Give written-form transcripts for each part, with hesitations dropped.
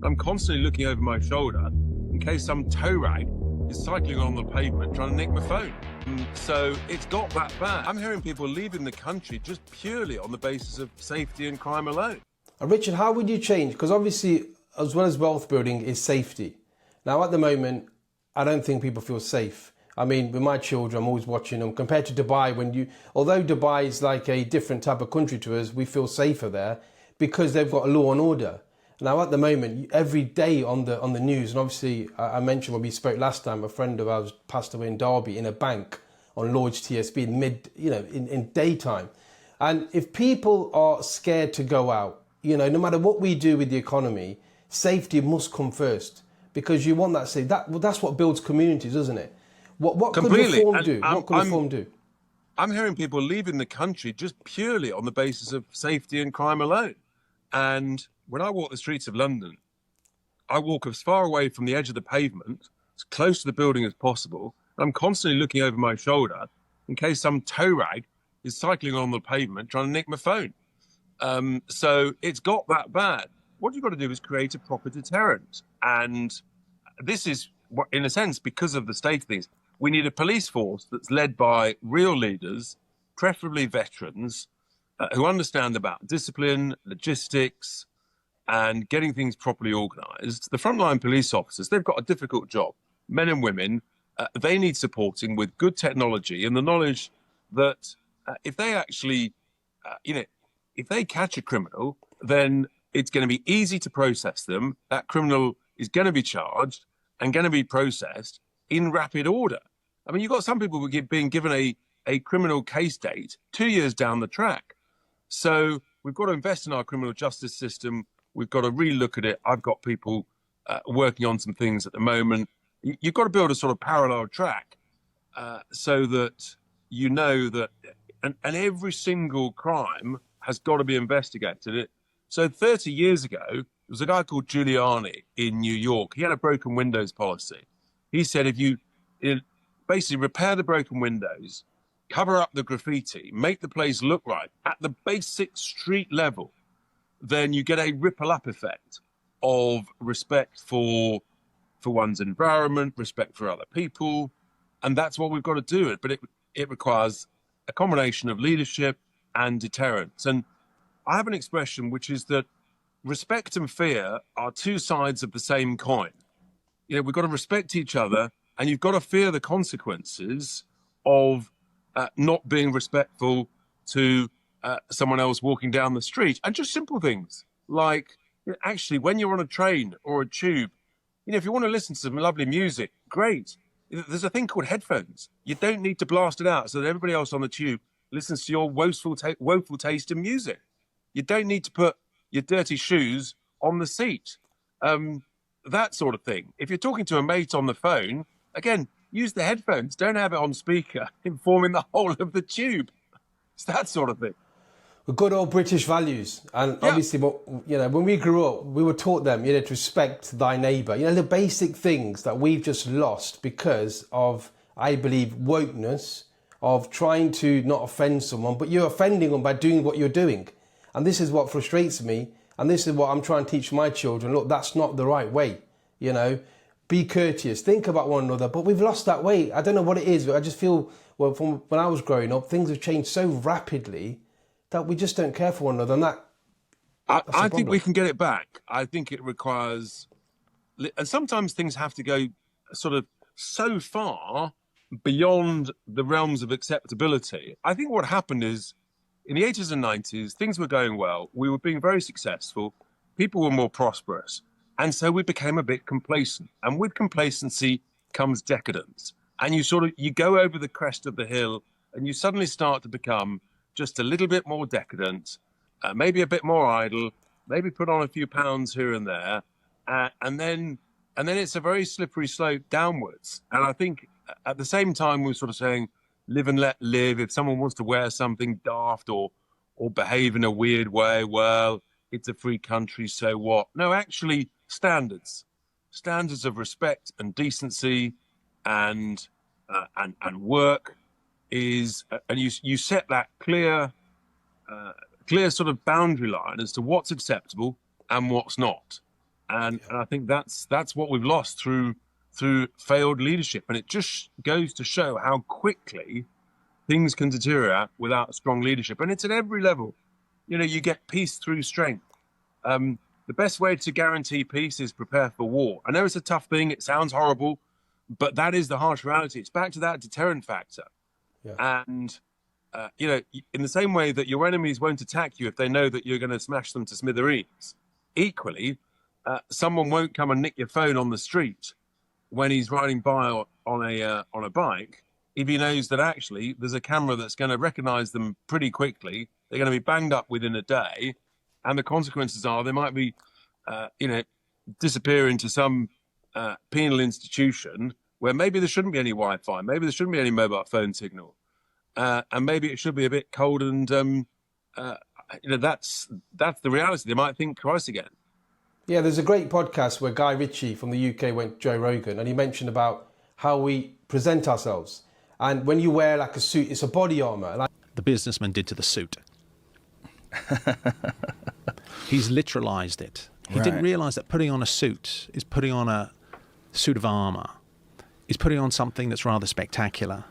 I'm constantly looking over my shoulder in case some tow rag is cycling on the pavement trying to nick my phone. So it's got that bad. I'm hearing people leaving the country just purely on the basis of safety and crime alone. Richard, how would you change? Because obviously, as well as wealth building, is safety. Now, at the moment, I don't think people feel safe. I mean, with my children, I'm always watching them. Compared to Dubai, although Dubai is like a different type of country to us, we feel safer there because they've got a law and order. Now, at the moment, every day on the news, and obviously I mentioned when we spoke last time, a friend of ours passed away in Derby in a bank on Lloyd's TSB in daytime. And if people are scared to go out, no matter what we do with the economy, safety must come first because you want that safety. That's what builds communities, isn't it? What could reform do? What could reform do? I'm hearing people leaving the country just purely on the basis of safety and crime alone. And when I walk the streets of London, I walk as far away from the edge of the pavement, as close to the building as possible. I'm constantly looking over my shoulder in case some tow rag is cycling on the pavement trying to nick my phone. So it's got that bad. What you've got to do is create a proper deterrent. And this is, in a sense, because of the state of things, we need a police force that's led by real leaders, preferably veterans, who understand about discipline, logistics, and getting things properly organised. The frontline police officers, they've got a difficult job. Men and women, they need supporting with good technology and the knowledge that if they actually, if they catch a criminal, then it's going to be easy to process them. That criminal is going to be charged and going to be processed in rapid order. I mean, you've got some people being given a criminal case date 2 years down the track. So we've got to invest in our criminal justice system. We've got to relook at it. I've got people working on some things at the moment. You've got to build a sort of parallel track so that you know that, and every single crime has got to be investigated. So 30 years ago, there was a guy called Giuliani in New York. He had a broken windows policy. He said if you basically repair the broken windows, cover up the graffiti, make the place look right at the basic street level, then you get a ripple up effect of respect for one's environment, respect for other people. And that's what we've got to do. But it requires a combination of leadership and deterrence. And I have an expression, which is that respect and fear are two sides of the same coin. We've got to respect each other, and you've got to fear the consequences of not being respectful to someone else walking down the street. And just simple things like, actually, when you're on a train or a tube, if you want to listen to some lovely music, great. There's a thing called headphones. You don't need to blast it out so that everybody else on the tube listens to your woeful taste in music. You don't need to put your dirty shoes on the seat. That sort of thing. If you're talking to a mate on the phone, again, use the headphones. Don't have it on speaker, informing the whole of the tube. It's that sort of thing. Good old British values. And obviously, when we grew up, we were taught them, to respect thy neighbour. The basic things that we've just lost because of, I believe, wokeness, of trying to not offend someone, but you're offending them by doing what you're doing. And this is what frustrates me. And this is what I'm trying to teach my children. Look, that's not the right way. Be courteous, think about one another. But we've lost that way. I don't know what it is, but I just feel, from when I was growing up, things have changed so rapidly that we just don't care for one another. And I think we can get it back. I think it requires, and sometimes things have to go sort of so far beyond the realms of acceptability. I think what happened is, in the 80s and 90s, things were going well. We were being very successful. People were more prosperous. And so we became a bit complacent. And with complacency comes decadence. And you go over the crest of the hill and you suddenly start to become just a little bit more decadent, maybe a bit more idle, maybe put on a few pounds here and there. And then it's a very slippery slope downwards. And I think at the same time, we're sort of saying, live and let live. If someone wants to wear something daft or behave in a weird way, well, it's a free country, so what? No, actually, standards of respect and decency and work is, and you set that clear sort of boundary line as to what's acceptable and what's not. And I think that's what we've lost through failed leadership. And it just goes to show how quickly things can deteriorate without strong leadership. And it's at every level. You get peace through strength. The best way to guarantee peace is prepare for war. I know it's a tough thing. It sounds horrible, but that is the harsh reality. It's back to that deterrent factor. Yeah. And, in the same way that your enemies won't attack you if they know that you're going to smash them to smithereens, equally, someone won't come and nick your phone on the street when he's riding by on a bike if he knows that actually there's a camera that's going to recognize them pretty quickly. They're going to be banged up within a day, and the consequences are they might be, disappear into some penal institution where maybe there shouldn't be any Wi-Fi, maybe there shouldn't be any mobile phone signal, and maybe it should be a bit cold. And that's the reality. They might think twice again. Yeah, there's a great podcast where Guy Ritchie from the UK went to Joe Rogan, and he mentioned about how we present ourselves. And when you wear like a suit, it's a body armor. The businessman did to the suit. He's literalized it. He didn't realize that putting on a suit is putting on a suit of armor. He's putting on something that's rather spectacular.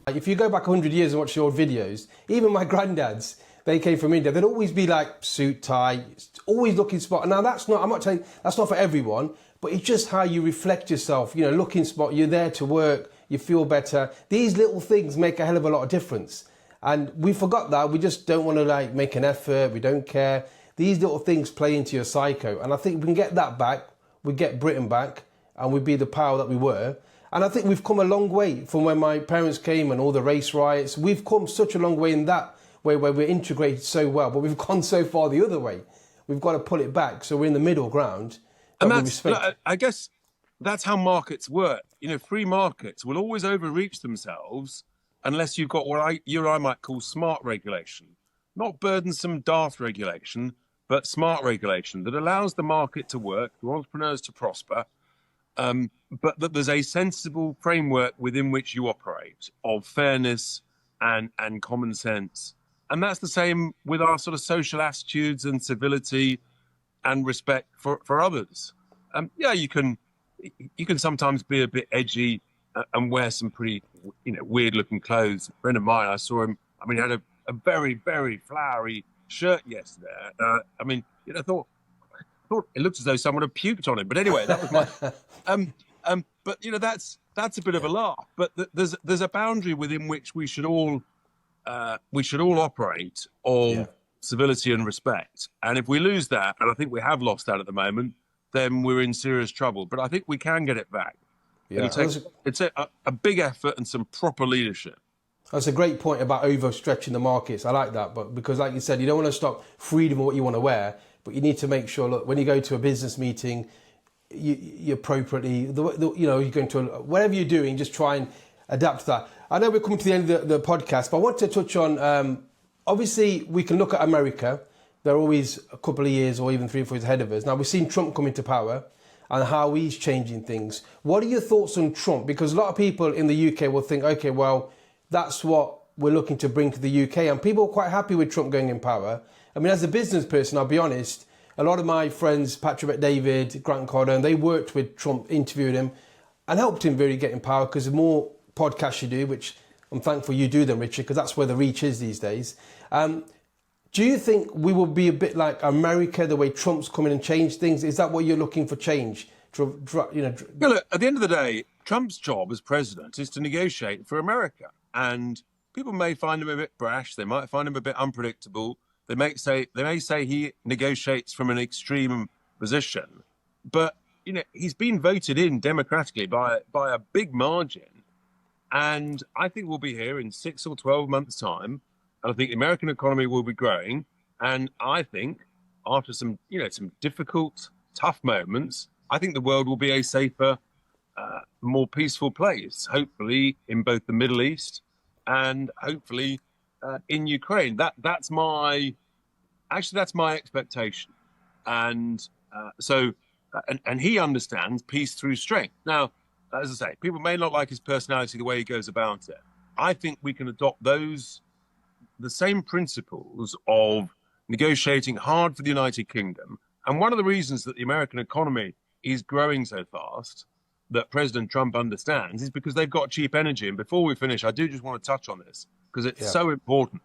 If you go back 100 years and watch the old videos, even my granddads, they came from India, they'd always be like suit, tie, always looking smart. Now I'm not saying that's not for everyone, but it's just how you reflect yourself, looking smart, you're there to work, you feel better. These little things make a hell of a lot of difference. And we forgot that. We just don't want to make an effort. We don't care. These little things play into your psycho. And I think we can get that back. We get Britain back and we'd be the power that we were. And I think we've come a long way from when my parents came and all the race riots. We've come such a long way in that way where we're integrated so well, but we've gone so far the other way. We've got to pull it back. So we're in the middle ground. And I guess that's how markets work. Free markets will always overreach themselves unless you've got what you or I might call smart regulation. Not burdensome, daft regulation, but smart regulation that allows the market to work, for entrepreneurs to prosper, but that there's a sensible framework within which you operate of fairness and common sense. And that's the same with our sort of social attitudes and civility and respect for others. You can sometimes be a bit edgy and wear some pretty, weird-looking clothes. A friend of mine, I saw him. He had a very, very flowery shirt yesterday. I thought it looked as though someone had puked on him. But anyway, that was my. But that's a bit of a laugh. But there's a boundary within which we should all operate of civility and respect. And if we lose that, and I think we have lost that at the moment, then we're in serious trouble. But I think we can get it back. Yeah. It's a big effort and some proper leadership. That's a great point about overstretching the markets. I like that, but because like you said, you don't want to stop freedom of what you want to wear, but you need to make sure, look, when you go to a business meeting, you appropriately, you're going to, whatever you're doing, just try and adapt to that. I know we're coming to the end of the podcast, but I want to touch on, obviously we can look at America. They're always a couple of years or even 3 or 4 years ahead of us. Now we've seen Trump come into power and how he's changing things. What are your thoughts on Trump? Because a lot of people in the UK will think, okay, well, that's what we're looking to bring to the UK. And people are quite happy with Trump going in power. As a business person, I'll be honest, a lot of my friends, Patrick McDavid, Grant Cardone, they worked with Trump, interviewed him and helped him really get in power, because the more podcasts you do, which I'm thankful you do them, Richard, because that's where the reach is these days. Do you think we will be a bit like America, the way Trump's come in and changed things? Is that what you're looking for change? Look, at the end of the day, Trump's job as president is to negotiate for America. And people may find him a bit brash. They might find him a bit unpredictable. They may say he negotiates from an extreme position. But, he's been voted in democratically by a big margin. And I think we'll be here in 6 or 12 months' time. And I think the American economy will be growing. And I think after some difficult, tough moments, I think the world will be a safer, more peaceful place, hopefully in both the Middle East and hopefully in Ukraine. That's my expectation. And and he understands peace through strength. Now, as I say, people may not like his personality, the way he goes about it. I think we can adopt the same principles of negotiating hard for the United Kingdom, And one of the reasons that the American economy is growing so fast, that President Trump understands, is because they've got cheap energy. And before we finish, I do just want to touch on this because it's so important.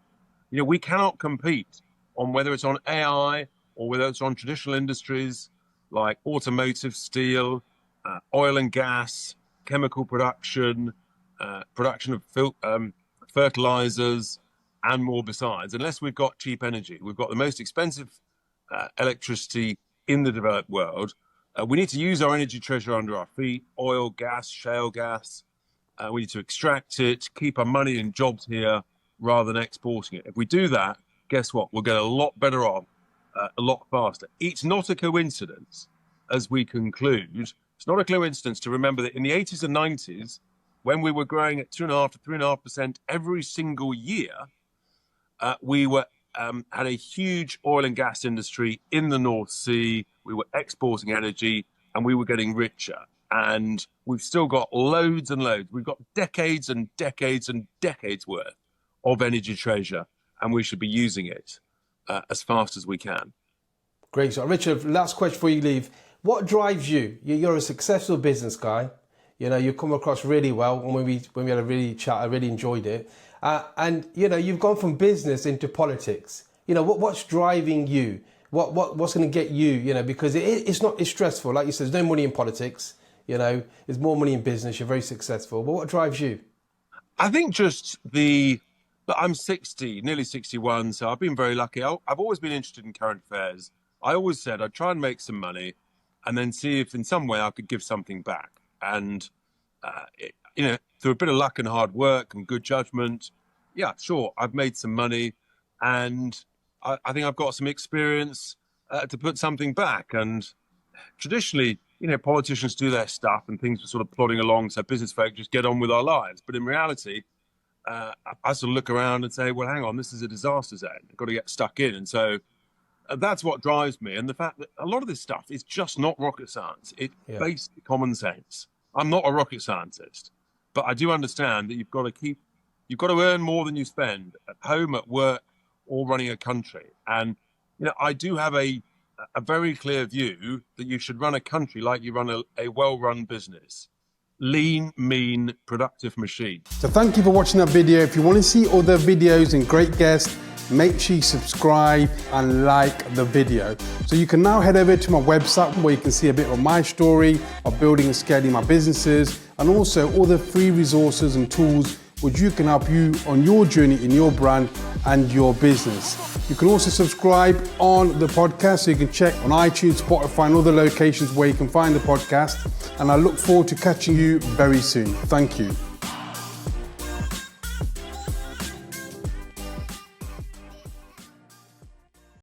You know, we cannot compete on whether it's on AI or whether it's on traditional industries like automotive, steel, oil and gas, chemical production, production of fertilizers, and more besides, unless we've got cheap energy. We've got the most expensive electricity in the developed world. We need to use our energy treasure under our feet, oil, gas, shale gas. We need to extract it, keep our money and jobs here rather than exporting it. If we do that, guess what? We'll get a lot better off, a lot faster. It's not a coincidence, as we conclude, it's not a coincidence to remember that in the 80s and 90s, when we were growing at 2.5 to 3.5% every single year, we were had a huge oil and gas industry in the North Sea. We were exporting energy and we were getting richer. And we've still got loads and loads. We've got decades and decades and decades worth of energy treasure, and we should be using it as fast as we can. Great. So, Richard, last question before you leave. What drives you? You're a successful business guy. You know, you come across really well. And when we had a really chat, I really enjoyed it. And, you know, you've gone from business into politics. You know, what's driving you? What's going to get you, you know, because it's stressful. Like you said, there's no money in politics. You know, there's more money in business. You're very successful. But what drives you? I think just I'm 60, nearly 61, so I've been very lucky. I've always been interested in current affairs. I always said I'd try and make some money and then see if in some way I could give something back. And, you know, through a bit of luck and hard work and good judgment, yeah, sure, I've made some money and I think I've got some experience to put something back. And traditionally, you know, politicians do their stuff and things are sort of plodding along, so business folk just get on with our lives. But in reality, I sort of look around and say, well, hang on, this is a disaster zone. I've got to get stuck in. And so that's what drives me. And the fact that a lot of this stuff is just not rocket science. It's basic common sense. I'm not a rocket scientist, but I do understand that you've got to earn more than you spend at home, at work, or running a country. And, you know, I do have a very clear view that you should run a country like you run a well-run business. Lean, mean, productive machine. So thank you for watching that video. If you want to see other videos and great guests, make sure you subscribe and like the video. So you can now head over to my website where you can see a bit of my story of building and scaling my businesses, and also all the free resources and tools which you can help you on your journey in your brand and your business. You can also subscribe on the podcast, so you can check on iTunes, Spotify, and other locations where you can find the podcast. And I look forward to catching you very soon. Thank you.